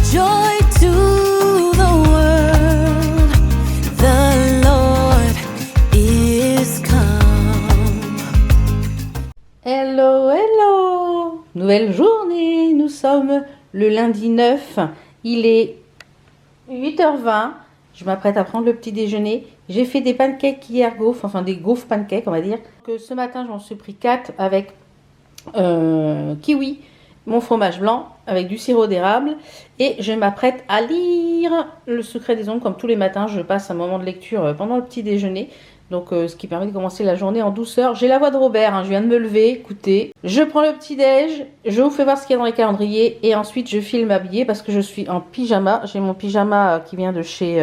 Joy to the world, the Lord is come. Hello, hello! Nouvelle journée, nous sommes le lundi 9, il est 8h20, je m'apprête à prendre le petit déjeuner. J'ai fait des pancakes hier gaufres, enfin des gaufres pancakes on va dire. Que ce matin j'en suis pris 4 avec kiwi, mon fromage blanc avec du sirop d'érable et je m'apprête à lire Le Secret des Ombres. Comme tous les matins je passe un moment de lecture pendant le petit déjeuner, donc ce qui permet de commencer la journée en douceur. J'ai la voix de Robert, hein, je viens de me lever, écoutez, je prends le petit déj, je vous fais voir ce qu'il y a dans les calendriers et ensuite je file m'habiller parce que je suis en pyjama. J'ai mon pyjama qui vient de chez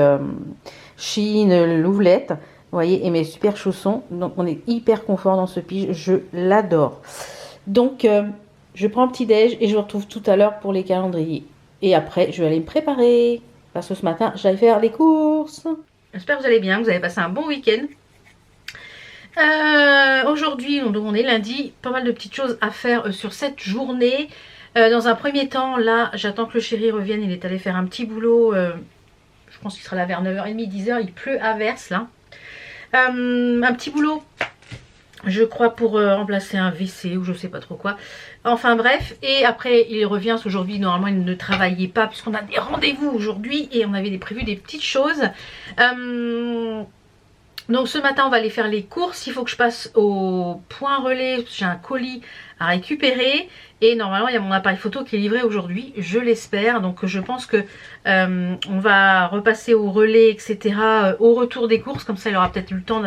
Shein Louvelette, vous voyez, et mes super chaussons, donc on est hyper confort dans ce pige, je l'adore. Donc je prends le petit déj et je vous retrouve tout à l'heure pour les calendriers. Et après, je vais aller me préparer. Parce que ce matin, j'allais faire les courses. J'espère que vous allez bien, que vous avez passé un bon week-end. Aujourd'hui, donc on est lundi. Pas mal de petites choses à faire sur cette journée. Dans un premier temps, là, j'attends que le chéri revienne. Il est allé faire un petit boulot. Je pense qu'il sera là vers 9h30, 10h. Il pleut à verse, là. Un petit boulot. Je crois pour remplacer un WC ou je sais pas trop quoi. Enfin bref, et après il revient. Aujourd'hui normalement il ne travaillait pas puisqu'on a des rendez-vous aujourd'hui et on avait prévu des petites choses. Donc ce matin on va aller faire les courses. Il faut que je passe au point relais. J'ai un colis à récupérer et normalement il y a mon appareil photo qui est livré aujourd'hui, je l'espère. Donc je pense que on va repasser au relais etc. Au retour des courses, comme ça il aura peut-être eu le temps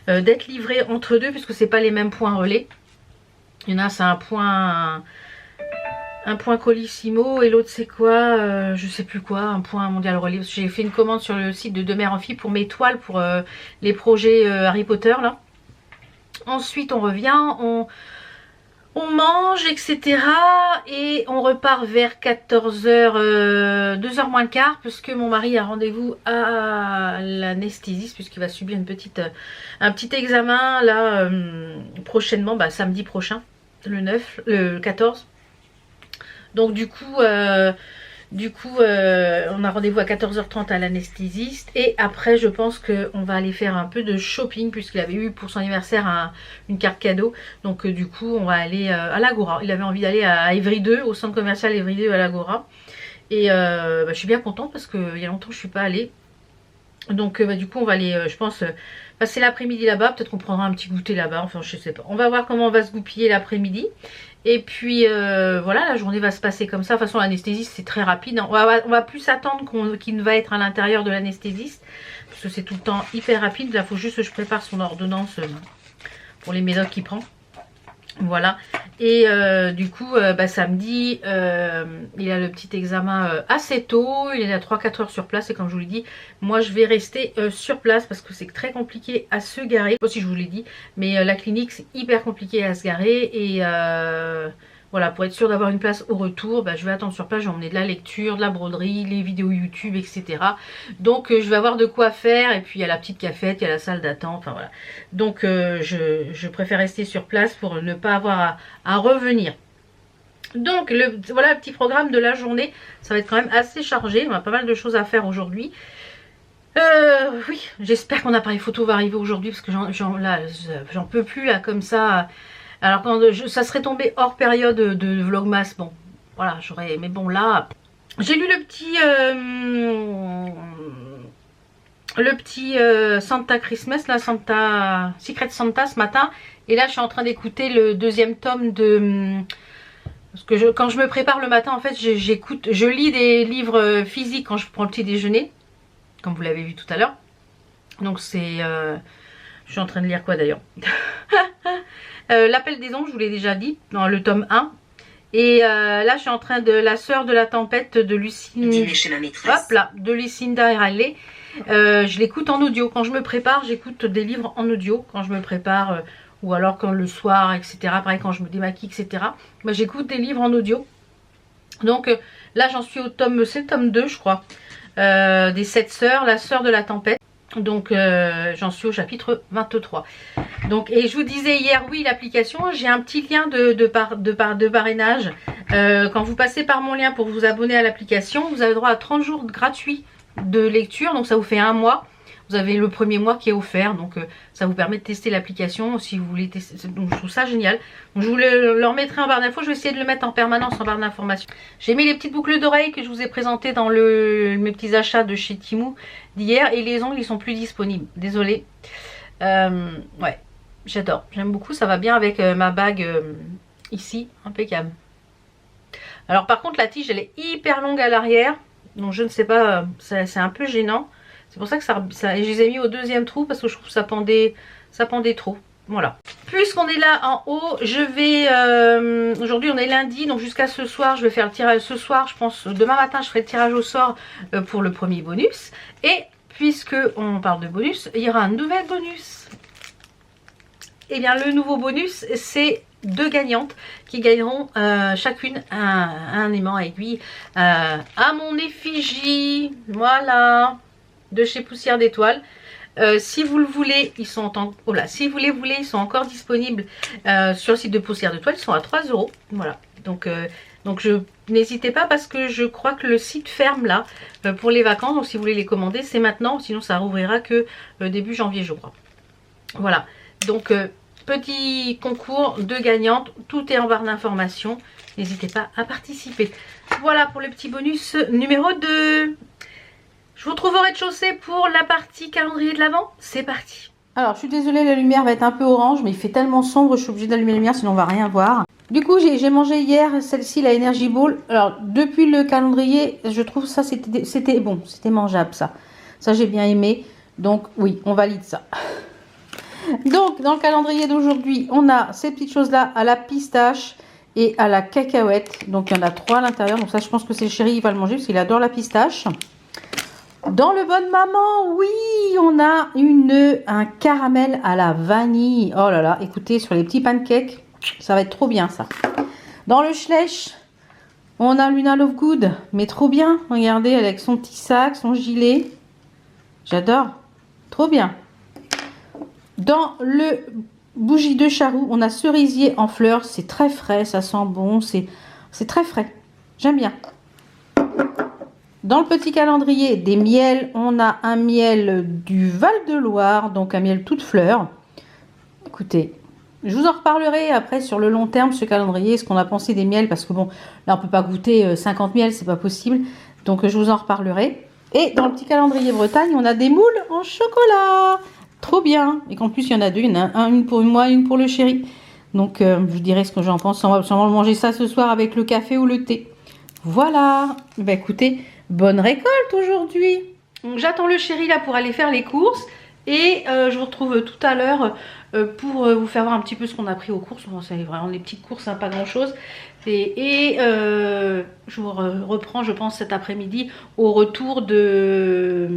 d'être livré entre deux puisque c'est pas les mêmes points relais. Il y en a c'est un point Colissimo et l'autre c'est quoi, je sais plus quoi, un point mondial relais. J'ai fait une commande sur le site de Mère en Fille pour mes toiles pour les projets Harry Potter là. Ensuite on revient, on mange etc. et on repart vers 14h, 2h moins le quart, parce que mon mari a rendez-vous à l'anesthésiste puisqu'il va subir un petit examen là prochainement, samedi prochain, le 14. Donc du coup on a rendez-vous à 14h30 à l'anesthésiste et après je pense qu'on va aller faire un peu de shopping puisqu'il avait eu pour son anniversaire une carte cadeau. Donc du coup on va aller à l'Agora. Il avait envie d'aller à Évry 2, au centre commercial Évry 2 à l'Agora. Et je suis bien contente parce qu'il y a longtemps que je suis pas allée. Donc du coup on va aller je pense passer l'après-midi là-bas. Peut-être qu'on prendra un petit goûter là-bas, enfin je sais pas. On va voir comment on va se goupiller l'après-midi. Et puis voilà, la journée va se passer comme ça. De toute façon l'anesthésiste c'est très rapide, on va plus s'attendre qu'il ne va être à l'intérieur de l'anesthésiste parce que c'est tout le temps hyper rapide. Là il faut juste que je prépare son ordonnance pour les médocs qu'il prend. Voilà, et du coup samedi il a le petit examen assez tôt, il est à 3-4 heures sur place et comme je vous l'ai dit, moi je vais rester sur place parce que c'est très compliqué à se garer. Moi aussi je vous l'ai dit, mais la clinique c'est hyper compliqué à se garer et voilà, pour être sûr d'avoir une place au retour, je vais attendre sur place, j'ai emmené de la lecture, de la broderie, les vidéos YouTube, etc. Donc je vais avoir de quoi faire et puis il y a la petite cafette, il y a la salle d'attente, enfin voilà. Donc je préfère rester sur place pour ne pas avoir à revenir. Donc voilà le petit programme de la journée, ça va être quand même assez chargé, on a pas mal de choses à faire aujourd'hui. Oui, j'espère que mon appareil photo va arriver aujourd'hui parce que j'en peux plus là comme ça. Alors quand ça serait tombé hors période de vlogmas, bon voilà j'aurais, mais bon là j'ai lu le petit Santa Christmas, la Secret Santa ce matin, et là je suis en train d'écouter le deuxième tome de parce que quand je me prépare le matin en fait je lis des livres physiques quand je prends le petit déjeuner, comme vous l'avez vu tout à l'heure. Donc c'est je suis en train de lire quoi d'ailleurs L'Appel des Anges, je vous l'ai déjà dit, dans le tome 1. Et là, je suis en train de La Sœur de la Tempête de Lucinda Riley. Je l'écoute en audio. Quand je me prépare, j'écoute des livres en audio. Quand je me prépare, ou alors quand le soir, etc. Pareil, quand je me démaquille, etc. J'écoute des livres en audio. Donc là, j'en suis au tome, c'est le tome 2, je crois. Des 7 sœurs, La Sœur de la Tempête. Donc j'en suis au chapitre 23. Donc, et je vous disais hier, oui, l'application, j'ai un petit lien de parrainage. Quand vous passez par mon lien pour vous abonner à l'application, vous avez droit à 30 jours gratuits de lecture. Donc, ça vous fait un mois. Vous avez le premier mois qui est offert. Donc, ça vous permet de tester l'application si vous voulez tester. Donc, je trouve ça génial. Donc, je vous le remettrai en barre d'infos. Je vais essayer de le mettre en permanence en barre d'information. J'ai mis les petites boucles d'oreilles que je vous ai présentées dans mes petits achats de chez Temu d'hier. Et les ongles, ils sont plus disponibles. Désolée. Ouais, j'adore. J'aime beaucoup. Ça va bien avec ma bague ici. Impeccable. Alors, par contre, la tige, elle est hyper longue à l'arrière. Donc, je ne sais pas. C'est un peu gênant. C'est pour ça que je les ai mis au deuxième trou parce que je trouve que ça pendait trop. Voilà. Puisqu'on est là en haut, je vais... aujourd'hui, on est lundi, donc jusqu'à ce soir, je vais faire le tirage. Ce soir, je pense, demain matin, je ferai le tirage au sort pour le premier bonus. Et puisque on parle de bonus, il y aura un nouvel bonus. Et bien, le nouveau bonus, c'est 2 gagnantes qui gagneront chacune un aimant à aiguille à mon effigie. Voilà. De chez Poussière d'Étoiles. Si vous le voulez, ils sont si vous les voulez, ils sont encore disponibles sur le site de Poussière d'Étoiles. Ils sont à 3 €. Voilà. Donc n'hésitez pas parce que je crois que le site ferme là pour les vacances. Donc si vous voulez les commander, c'est maintenant. Sinon ça rouvrira que début janvier, je crois. Voilà. Donc petit concours de gagnantes. Tout est en barre d'informations. N'hésitez pas à participer. Voilà pour le petit bonus numéro 2. Je vous retrouve au rez-de-chaussée pour la partie calendrier de l'Avent. C'est parti. Alors, je suis désolée, la lumière va être un peu orange, mais il fait tellement sombre, je suis obligée d'allumer la lumière, sinon on va rien voir. Du coup, j'ai mangé hier celle-ci, la Energy Ball. Alors, depuis le calendrier, je trouve ça, c'était bon, c'était mangeable, ça. Ça, j'ai bien aimé. Donc, oui, on valide ça. Donc, dans le calendrier d'aujourd'hui, on a ces petites choses-là à la pistache et à la cacahuète. Donc, il y en a 3 à l'intérieur. Donc, ça, je pense que c'est le chéri, il va le manger parce qu'il adore la pistache. Dans le Bonne Maman, oui, on a un caramel à la vanille. Oh là là, écoutez, sur les petits pancakes, ça va être trop bien ça. Dans le Schleich, on a Luna Lovegood, mais trop bien. Regardez, avec son petit sac, son gilet. J'adore, trop bien. Dans le Bougie de Charroux, on a cerisier en fleurs. C'est très frais, ça sent bon, c'est très frais. J'aime bien. Dans le petit calendrier des miels, on a un miel du Val-de-Loire, donc un miel toute fleur. Écoutez, je vous en reparlerai après sur le long terme, ce calendrier, ce qu'on a pensé des miels, parce que bon, là on peut pas goûter 50 miels, c'est pas possible. Donc je vous en reparlerai. Et dans le petit calendrier Bretagne, on a des moules en chocolat. Trop bien. Et qu'en plus, il y en a 2, il y en a une pour moi, une pour le chéri. Donc je vous dirai ce que j'en pense. On va sûrement manger ça ce soir avec le café ou le thé. Voilà. Bah écoutez, bonne récolte aujourd'hui. J'attends le chéri là pour aller faire les courses. Et je vous retrouve tout à l'heure pour vous faire voir un petit peu ce qu'on a pris aux courses. Bon, c'est vraiment des petites courses, hein, pas grand chose. Je vous reprends, je pense, cet après-midi au retour de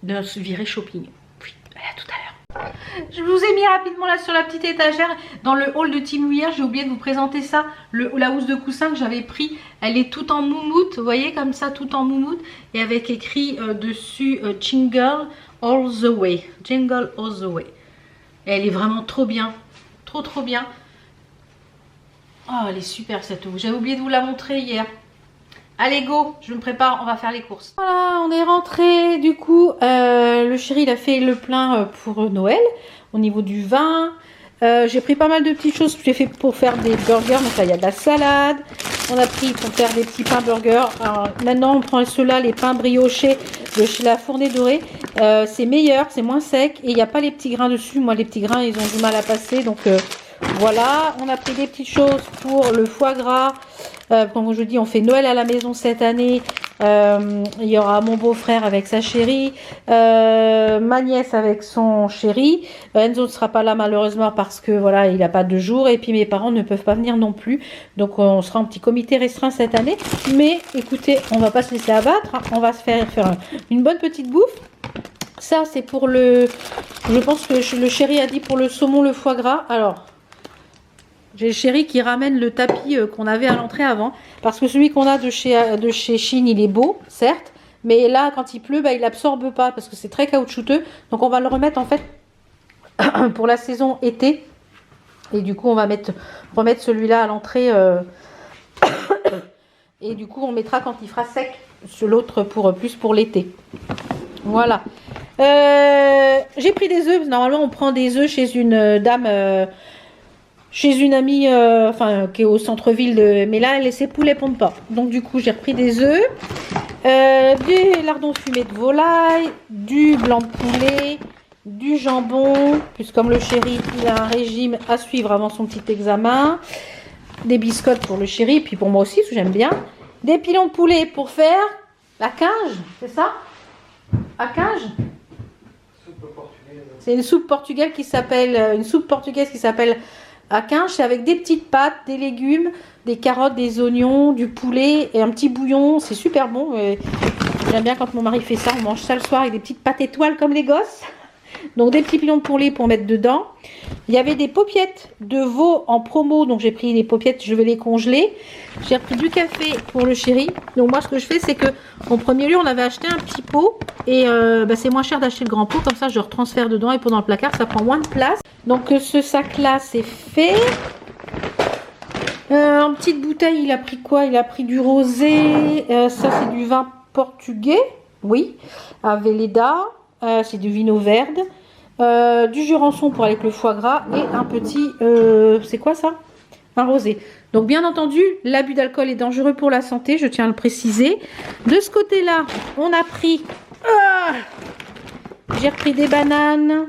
notre virée shopping. Oui, à tout à l'heure. Je vous ai mis rapidement là sur la petite étagère dans le hall de Temu hier. J'ai oublié de vous présenter ça. La housse de coussin que j'avais pris, elle est toute en moumoute. Vous voyez, comme ça, toute en moumoute. Et avec écrit dessus Jingle All the Way. Jingle All the Way. Et elle est vraiment trop bien. Trop bien. Oh, elle est super cette housse. J'avais oublié de vous la montrer hier. Allez go, je me prépare, on va faire les courses. Voilà, on est rentré. Du coup, le chéri il a fait le plein pour Noël. Au niveau du vin, j'ai pris pas mal de petites choses. J'ai fait pour faire des burgers. Donc là, il y a de la salade. On a pris pour faire des petits pains burgers. Alors, maintenant, on prend ceux-là, les pains briochés de chez la Fournée Dorée. C'est meilleur, c'est moins sec. Et il n'y a pas les petits grains dessus. Moi, les petits grains, ils ont du mal à passer. Donc voilà, on a pris des petites choses pour le foie gras. Comme je vous dis, on fait Noël à la maison cette année. Il y aura mon beau-frère avec sa chérie, ma nièce avec son chéri. Enzo ne sera pas là malheureusement parce que voilà, il n'a pas de jour. Et puis mes parents ne peuvent pas venir non plus. Donc on sera en petit comité restreint cette année. Mais écoutez, on va pas se laisser abattre. On va se faire une bonne petite bouffe. Ça c'est pour le... Je pense que le chéri a dit pour le saumon, le foie gras. Alors... J'ai le chéri qui ramène le tapis qu'on avait à l'entrée avant. Parce que celui qu'on a de chez Chine, il est beau, certes. Mais là, quand il pleut, bah, il absorbe pas parce que c'est très caoutchouteux. Donc on va le remettre en fait pour la saison été. Et du coup, on va remettre celui-là à l'entrée. Et du coup, on mettra quand il fera sec l'autre plus pour l'été. Voilà. J'ai pris des œufs. Normalement, on prend des œufs chez une dame, chez une amie, qui est au centre-ville. Mais là, ses poulets pondent pas. Donc, du coup, j'ai repris des œufs, du lardon fumé de volaille, du blanc de poulet, du jambon, puisque comme le chéri, il a un régime à suivre avant son petit examen. Des biscottes pour le chéri, puis pour moi aussi, parce que j'aime bien. Des pilons de poulet pour faire la quinge, c'est ça? À quinge? C'est une soupe portugaise qui s'appelle à quinge. C'est avec des petites pâtes, des légumes, des carottes, des oignons, du poulet et un petit bouillon. C'est super bon. J'aime bien quand mon mari fait ça. On mange ça le soir avec des petites pâtes étoiles comme les gosses. Donc des petits pilons de poulet pour mettre dedans. Il y avait des paupiettes de veau en promo, donc j'ai pris les paupiettes, je vais les congeler. J'ai repris du café pour le chéri. Donc moi ce que je fais, c'est que en premier lieu on avait acheté un petit pot et c'est moins cher d'acheter le grand pot, comme ça je retransfère dedans et pendant le placard ça prend moins de place. Donc ce sac là c'est fait. En petite bouteille il a pris quoi? Il a pris du rosé, ça c'est du vin portugais, oui, à Velleda. C'est du vino verde, du jurançon pour aller avec le foie gras et un petit, c'est quoi ça? Un rosé. Donc bien entendu, l'abus d'alcool est dangereux pour la santé, je tiens à le préciser. De ce côté-là, on a pris, j'ai repris des bananes,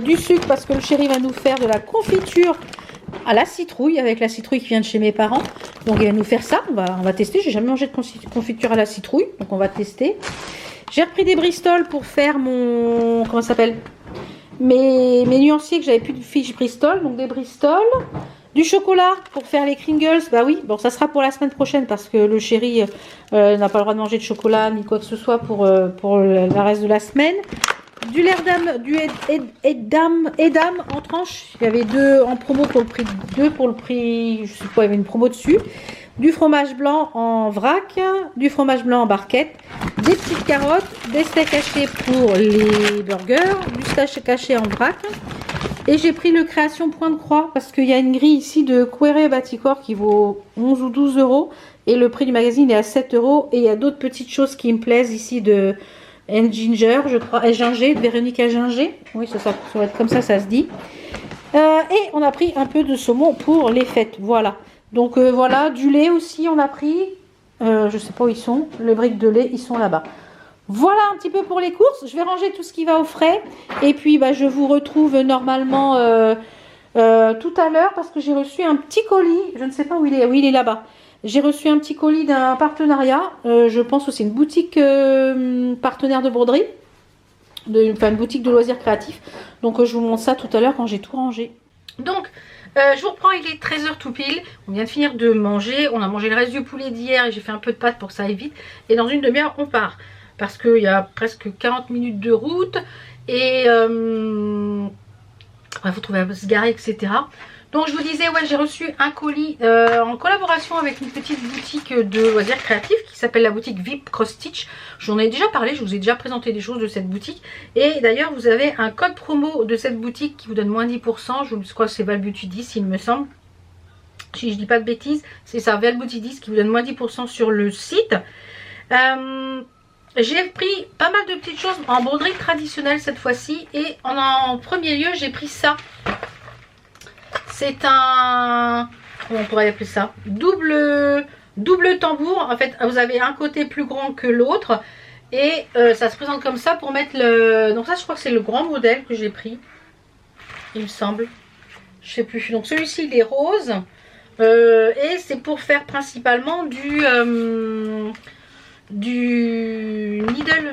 du sucre parce que le chéri va nous faire de la confiture à la citrouille, avec la citrouille qui vient de chez mes parents. Donc il va nous faire ça, on va tester. J'ai jamais mangé de confiture à la citrouille, donc on va tester. J'ai repris des Bristol pour faire mon... Comment ça s'appelle? Mes nuanciers que j'avais plus de fiches Bristol. Donc des Bristol. Du chocolat pour faire les Kringles. Bah oui, bon ça sera pour la semaine prochaine parce que le chéri n'a pas le droit de manger de chocolat ni quoi que ce soit pour le reste de la semaine. Du Edam en tranche. Il y avait 2 en promo pour le prix de 2 pour le prix... Je sais pas, il y avait une promo dessus. Du fromage blanc en vrac, du fromage blanc en barquette, des petites carottes, des steaks hachés pour les burgers, du steak haché en vrac. Et j'ai pris le Création Point de Croix parce qu'il y a une grille ici de Quéré Baticor qui vaut 11 ou 12 euros. Et le prix du magazine est à 7 euros. Et il y a d'autres petites choses qui me plaisent ici de Ginger, je crois, Ginger, de Véronique Ginger. Oui, ça va être comme ça se dit. Et on a pris un peu de saumon pour les fêtes, voilà. Donc voilà, du lait aussi on a pris, je sais pas où ils sont, les briques de lait, ils sont là-bas. Voilà un petit peu pour les courses, je vais ranger tout ce qui va au frais. Et puis je vous retrouve normalement tout à l'heure parce que j'ai reçu un petit colis, je ne sais pas où il est, oui il est là-bas. J'ai reçu un petit colis d'un partenariat, je pense que c'est une boutique partenaire de broderie, une boutique de loisirs créatifs. Donc je vous montre ça tout à l'heure quand j'ai tout rangé. Donc... je vous reprends, il est 13h tout pile. On vient de finir de manger. On a mangé le reste du poulet d'hier et j'ai fait un peu de pâtes pour que ça aille vite. Et dans une demi-heure, on part. Parce qu'il y a presque 40 minutes de route. Et il faut trouver un peu se garer, etc. Donc je vous disais, ouais, j'ai reçu un colis en collaboration avec une petite boutique de loisirs créatifs qui s'appelle la boutique VIP Cross Stitch. J'en ai déjà parlé, je vous ai déjà présenté des choses de cette boutique. Et d'ailleurs, vous avez un code promo de cette boutique qui vous donne moins 10%. Je crois que c'est Valbeauty 10, il me semble. Si je dis pas de bêtises, c'est ça, Valbeauty 10 qui vous donne moins 10% sur le site. J'ai pris pas mal de petites choses en broderie traditionnelle cette fois-ci. Et en premier lieu, j'ai pris ça. C'est un, comment on pourrait appeler ça, double tambour. En fait, vous avez un côté plus grand que l'autre. Et ça se présente comme ça pour mettre le... Donc ça, je crois que c'est le grand modèle que j'ai pris. Il me semble. Je sais plus. Donc celui-ci, il est rose. Et c'est pour faire principalement du needle.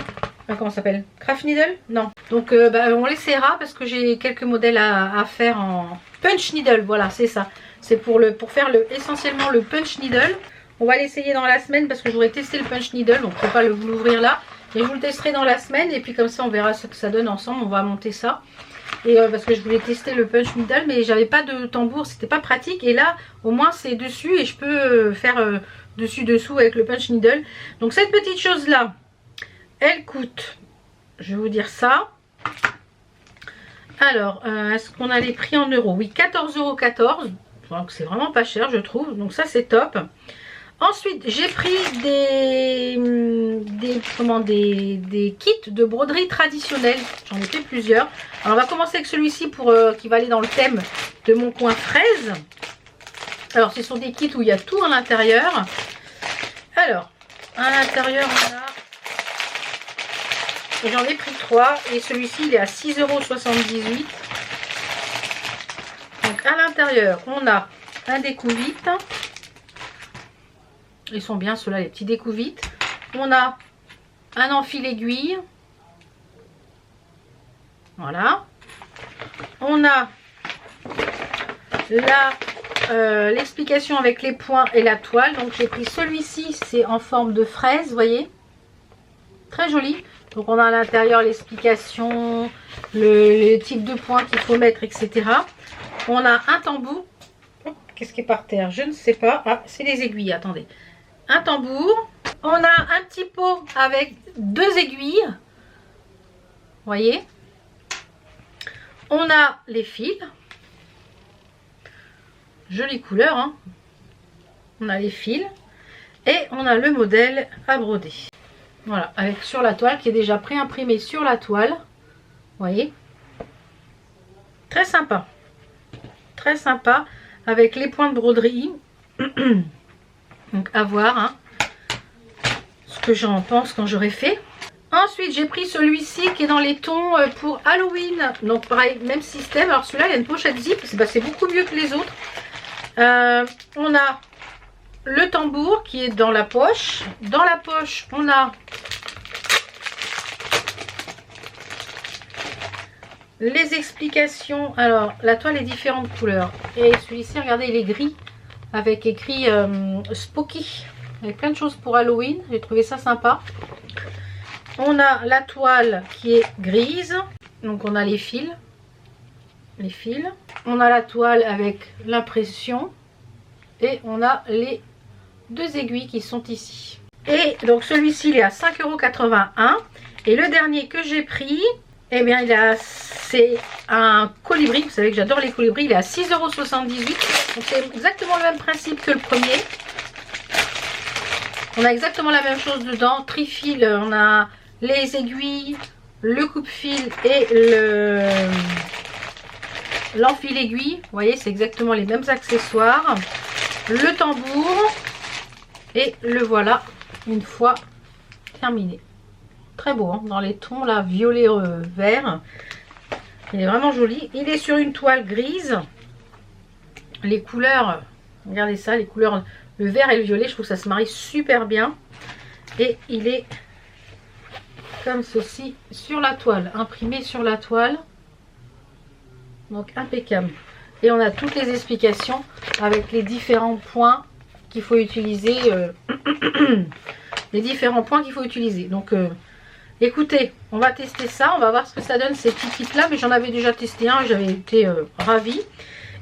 Comment ça s'appelle? Craft needle? Non. Donc on l'essaiera parce que j'ai quelques modèles à faire en punch needle. Voilà, c'est ça. C'est pour faire essentiellement le punch needle. On va l'essayer dans la semaine parce que j'aurais testé le punch needle. Donc je ne peux pas vous l'ouvrir là. Et je vous le testerai dans la semaine. Et puis comme ça on verra ce que ça donne ensemble. On va monter ça. Et parce que je voulais tester le punch needle. Mais j'avais pas de tambour. C'était pas pratique. Et là au moins c'est dessus. Et je peux faire dessus-dessous avec le punch needle. Donc cette petite chose là. Elle coûte, je vais vous dire ça, Alors, est-ce qu'on a les prix en euros? Oui, 14,14 €. Donc c'est vraiment pas cher, je trouve. Donc ça, c'est top. Ensuite, j'ai pris des kits de broderie traditionnelle. J'en ai fait plusieurs. Alors, on va commencer avec celui-ci pour qui va aller dans le thème de mon coin fraise. Alors, ce sont des kits où il y a tout à l'intérieur. Alors, à l'intérieur, on a... J'en ai pris 3 et celui-ci, il est à 6,78 €. Donc, à l'intérieur, on a un découvite. Ils sont bien ceux-là, les petits découvites. On a un enfil aiguille. Voilà. On a l'explication avec les points et la toile. Donc j'ai pris celui-ci, c'est en forme de fraise, vous voyez. Très joli. Donc on a à l'intérieur l'explication, le type de points qu'il faut mettre, etc. On a un tambour. Qu'est-ce qui est par terre? Je ne sais pas. Ah, c'est les aiguilles, attendez. Un tambour. On a un petit pot avec 2 aiguilles. Vous voyez. On a les fils. Jolie couleur, hein. On a les fils. Et on a le modèle à broder. Voilà, avec sur la toile qui est déjà pré-imprimé sur la toile. Vous voyez. Très sympa. Très sympa. Avec les points de broderie. Donc à voir hein, ce que j'en pense quand j'aurai fait. Ensuite j'ai pris celui-ci qui est dans les tons pour Halloween. Donc pareil, même système. Alors celui-là il y a une pochette zip, c'est beaucoup mieux que les autres. On a le tambour qui est dans la poche. Dans la poche on a les explications. Alors la toile est différentes couleurs. Et celui-ci, regardez, il est gris. Avec écrit Spooky, avec plein de choses pour Halloween, j'ai trouvé ça sympa. On a la toile qui est grise, donc on a les fils. On a la toile avec l'impression et on a les 2 aiguilles qui sont ici. Et donc celui-ci il est à 5,81 € et le dernier que j'ai pris, eh bien c'est un colibri. Vous savez que j'adore les colibris, il est à 6,78 €. Donc c'est exactement le même principe que le premier. On a exactement la même chose dedans. Trifil, on a les aiguilles, le coupe-fil et l'enfil aiguille. Vous voyez, c'est exactement les mêmes accessoires. Le tambour. Et le voilà, une fois terminé. Très beau, hein, dans les tons là, violet vert. Il est vraiment joli. Il est sur une toile grise. Les couleurs, regardez ça, les couleurs, le vert et le violet, je trouve que ça se marie super bien. Et il est comme ceci sur la toile, imprimé sur la toile. Donc impeccable. Et on a toutes les explications avec les différents points qu'il faut utiliser. Les différents points qu'il faut utiliser. Donc écoutez, on va tester ça, on va voir ce que ça donne ces petits kits là, mais j'en avais déjà testé un, j'avais été ravie.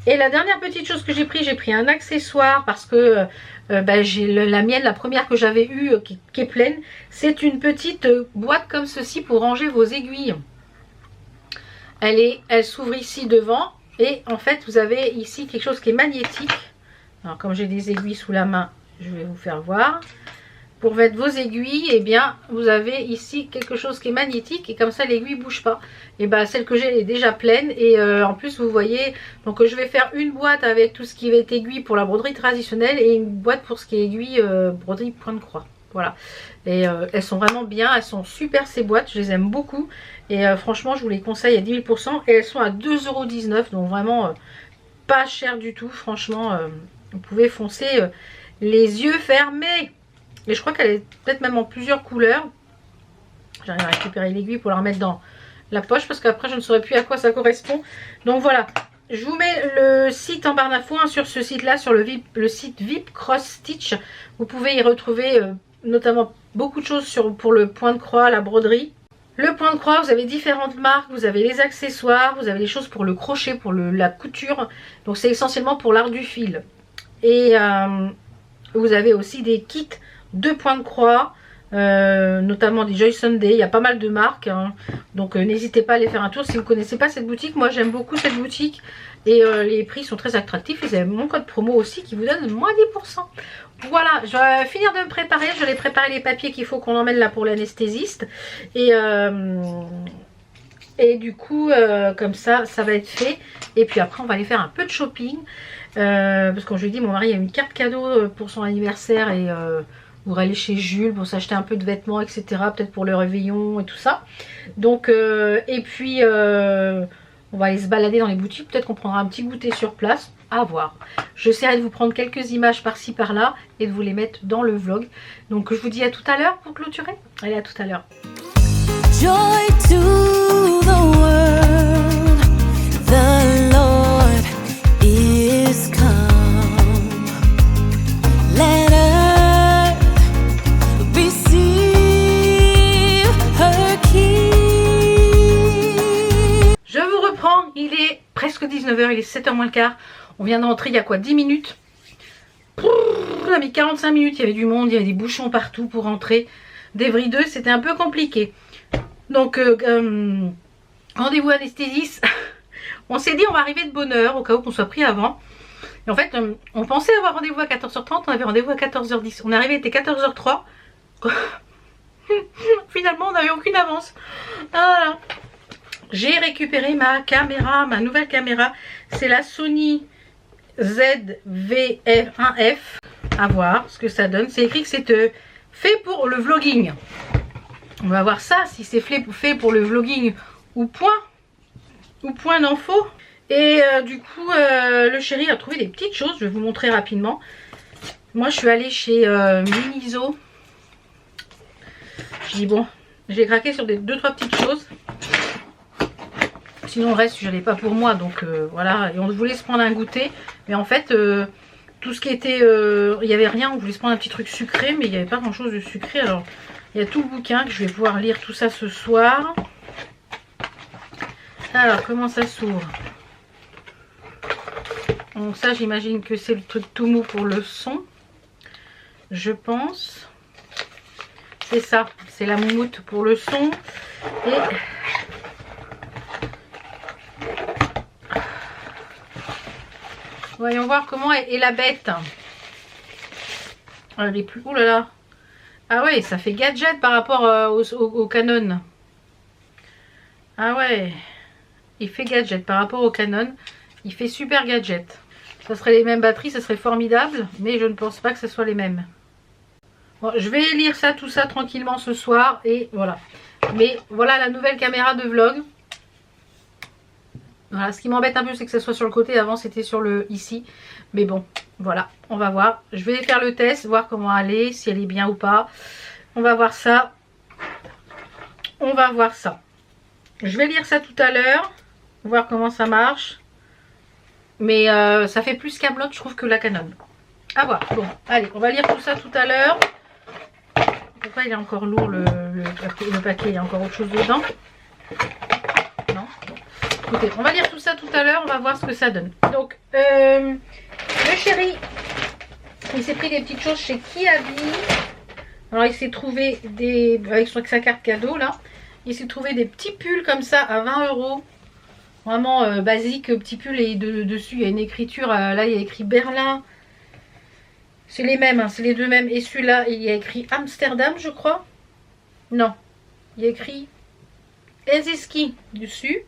Et la dernière petite chose que j'ai pris un accessoire parce que j'ai la mienne, la première que j'avais eue qui est pleine. C'est une petite boîte comme ceci pour ranger vos aiguilles. Elle s'ouvre ici devant et en fait vous avez ici quelque chose qui est magnétique. Alors comme j'ai des aiguilles sous la main, je vais vous faire voir. Pour mettre vos aiguilles, eh bien vous avez ici quelque chose qui est magnétique et comme ça l'aiguille ne bouge pas. Et ben celle que j'ai est déjà pleine et en plus vous voyez, donc je vais faire une boîte avec tout ce qui va être aiguille pour la broderie traditionnelle et une boîte pour ce qui est aiguille broderie point de croix. Voilà. Et elles sont vraiment bien, elles sont super ces boîtes, je les aime beaucoup et franchement je vous les conseille à 10 000 % et elles sont à 2,19 €, donc vraiment pas cher du tout. Franchement vous pouvez foncer les yeux fermés. Et je crois qu'elle est peut-être même en plusieurs couleurs. J'arrive à récupérer l'aiguille pour la remettre dans la poche parce qu'après je ne saurais plus à quoi ça correspond. Donc voilà, je vous mets le site en barre d'infos hein, sur ce site là, sur le site VIP Cross Stitch. Vous pouvez y retrouver notamment beaucoup de choses pour le point de croix, la broderie. Le point de croix, vous avez différentes marques, vous avez les accessoires, vous avez les choses pour le crochet, pour la couture. Donc c'est essentiellement pour l'art du fil. Et vous avez aussi des kits de points de croix, notamment des Joy Sunday. Il y a pas mal de marques, hein. Donc n'hésitez pas à aller faire un tour si vous ne connaissez pas cette boutique. Moi j'aime beaucoup cette boutique et les prix sont très attractifs. Et vous avez mon code promo aussi qui vous donne moins 10%. Voilà, je vais finir de me préparer. Je vais préparer les papiers qu'il faut qu'on emmène là pour l'anesthésiste. Et du coup, comme ça va être fait. Et puis après, on va aller faire un peu de shopping. Parce que comme je lui ai dit, mon mari a une carte cadeau pour son anniversaire. Et on va aller chez Jules pour s'acheter un peu de vêtements, etc. Peut-être pour le réveillon et tout ça. Donc, et puis, on va aller se balader dans les boutiques. Peut-être qu'on prendra un petit goûter sur place. À voir. J'essaierai de vous prendre quelques images par-ci par-là et de vous les mettre dans le vlog. Donc, je vous dis à tout à l'heure pour clôturer. Allez, à tout à l'heure. Joy to the world, the Lord is come. Let earth receive her King. Je vous reprends, il est presque 19h, il est 7h moins le quart. On vient d'entrer il y a quoi, 10 minutes. On a mis 45 minutes, il y avait du monde, il y avait des bouchons partout pour entrer. D'Evry 2, c'était un peu compliqué. Donc, rendez-vous anesthésiste. On s'est dit on va arriver de bonne heure, au cas où qu'on soit pris avant. Et en fait, on pensait avoir rendez-vous à 14h30, on avait rendez-vous à 14h10. On est arrivé, il était 14h03. Finalement, on n'avait aucune avance. Voilà. J'ai récupéré ma caméra, ma nouvelle caméra. C'est la Sony ZV-1F. À voir ce que ça donne. C'est écrit que c'est fait pour le vlogging. On va voir ça, si c'est fait pour le vlogging ou point d'info. Et du coup, le chéri a trouvé des petites choses. Je vais vous montrer rapidement. Moi, je suis allée chez Miniso. Je dis bon, j'ai craqué sur des 2-3 petites choses. Sinon, le reste, je n'allais pas pour moi. Donc voilà, et on voulait se prendre un goûter. Mais en fait, tout ce qui était... il n'y avait rien, on voulait se prendre un petit truc sucré. Mais il n'y avait pas grand-chose de sucré. Alors... il y a tout le bouquin que je vais pouvoir lire tout ça ce soir. Alors, comment ça s'ouvre? Donc ça, j'imagine que c'est le truc tout mou pour le son. Je pense. C'est ça. C'est la moumoute pour le son. Et... voyons voir comment est la bête. Elle est plus... ouh là là. Ah ouais, ça fait gadget par rapport au Canon. Ah ouais, il fait gadget par rapport au Canon. Il fait super gadget. Ça serait les mêmes batteries, ça serait formidable. Mais je ne pense pas que ce soit les mêmes. Bon, je vais lire ça, tout ça tranquillement ce soir. Et voilà. Mais voilà la nouvelle caméra de vlog. Voilà, ce qui m'embête un peu, c'est que ça soit sur le côté. Avant, c'était sur le ici. Mais bon, voilà, on va voir. Je vais faire le test, voir comment elle est, si elle est bien ou pas. On va voir ça. On va voir ça. Je vais lire ça tout à l'heure. Voir comment ça marche. Mais ça fait plus Camelot, je trouve, que la Canon. À voir. Bon, allez, on va lire tout ça tout à l'heure. Pourquoi il est encore lourd le paquet? Il y a encore autre chose dedans? Non, bon. Écoutez, on va lire tout ça tout à l'heure, on va voir ce que ça donne. Donc, le chéri, il s'est pris des petites choses chez Kiabi. Alors, il s'est trouvé des... avec sa carte cadeau, là. Il s'est trouvé des petits pulls comme ça à 20 €. Vraiment basique, petit pull. Et dessus, il y a une écriture. Là, il y a écrit Berlin. C'est les mêmes, hein, c'est les deux mêmes. Et celui-là, il y a écrit Amsterdam, je crois. Non, il y a écrit Helsinki dessus.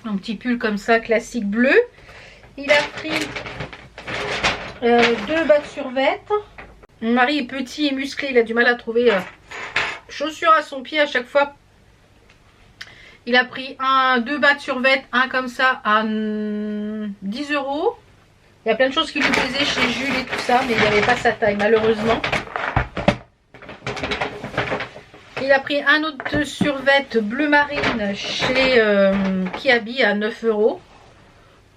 Un petit pull comme ça, classique bleu. Il a pris 2 bas de survêt. Mon mari est petit et musclé, il a du mal à trouver chaussures à son pied à chaque fois. Il a pris 2 bas de survêt, un comme ça à 10 €. Il y a plein de choses qui lui plaisaient chez Jules et tout ça, mais il n'y avait pas sa taille malheureusement. Il a pris un autre survêt bleu marine chez Kiabi à 9 €.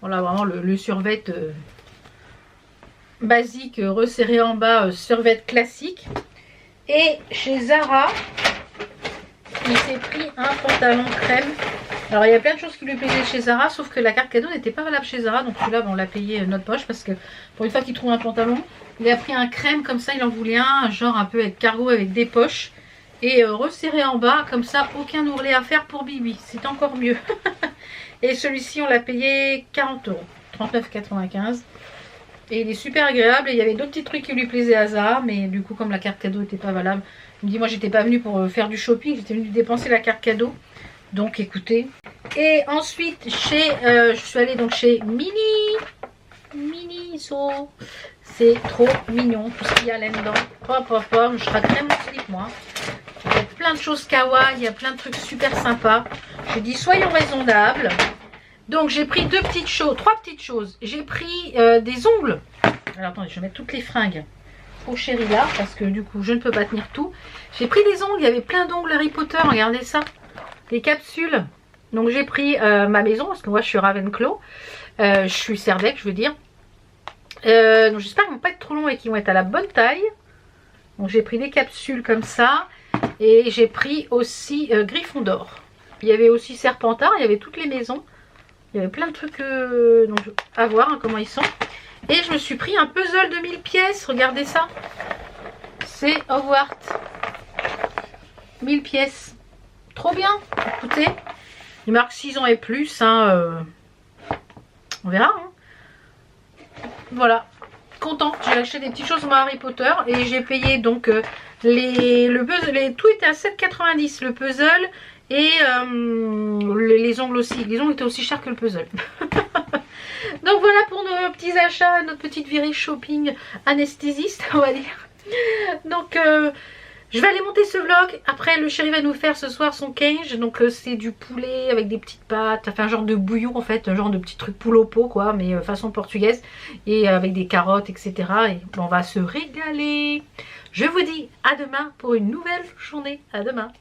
Voilà, vraiment le survêt basique, resserré en bas, survêt classique. Et chez Zara, il s'est pris un pantalon crème Alors il y a plein de choses qui lui plaisaient chez Zara, sauf que la carte cadeau n'était pas valable chez Zara. Donc celui-là, on l'a payé notre poche parce que pour une fois qu'il trouve un pantalon, il a pris un crème comme ça, il en voulait un genre un peu avec cargo avec des poches. Et resserré en bas, comme ça, aucun ourlet à faire pour Bibi. C'est encore mieux. Et celui-ci, on l'a payé 40 €, 39,95 €. Et il est super agréable. Et il y avait d'autres petits trucs qui lui plaisaient à Zara. Mais du coup, comme la carte cadeau n'était pas valable, il me dit, moi, j'étais pas venue pour faire du shopping. J'étais venue dépenser la carte cadeau. Donc, écoutez. Et ensuite, je suis allée donc chez Miniso. C'est trop mignon, tout ce qu'il y a là-dedans. Hop, hop, hop. Je raterai mon slip, moi. Il y a plein de choses kawaii, il y a plein de trucs super sympas. Je dis soyons raisonnables. Donc j'ai pris trois petites choses. J'ai pris des ongles. Alors attendez, je vais mettre toutes les fringues au chéri là, parce que du coup je ne peux pas tenir tout. J'ai pris des ongles, il y avait plein d'ongles Harry Potter, regardez ça. Les capsules. Donc j'ai pris ma maison, parce que moi je suis Ravenclaw. Je suis Serdec, je veux dire. Donc j'espère qu'ils ne vont pas être trop longs et qu'ils vont être à la bonne taille. Donc j'ai pris des capsules comme ça. Et j'ai pris aussi Gryffondor. Il y avait aussi Serpentard, il y avait toutes les maisons. Il y avait plein de trucs donc, à voir hein, comment ils sont. Et je me suis pris un puzzle de 1000 pièces. Regardez ça. C'est Hogwarts. 1000 pièces. Trop bien. Écoutez. Il marque 6 ans et plus. Hein, on verra. Hein. Voilà. Content. J'ai acheté des petites choses moi Harry Potter. Et j'ai payé donc... le puzzle, tout était à 7,90 le puzzle et les ongles aussi. Les ongles étaient aussi chers que le puzzle. Donc voilà pour nos petits achats, notre petite virée shopping anesthésiste, on va dire. Donc je vais aller monter ce vlog. Après le chéri va nous faire ce soir son cage. Donc c'est du poulet avec des petites pâtes. Enfin un genre de bouillon en fait. Un genre de petit truc poule au pot quoi. Mais façon portugaise. Et avec des carottes etc. Et on va se régaler. Je vous dis à demain pour une nouvelle journée. À demain.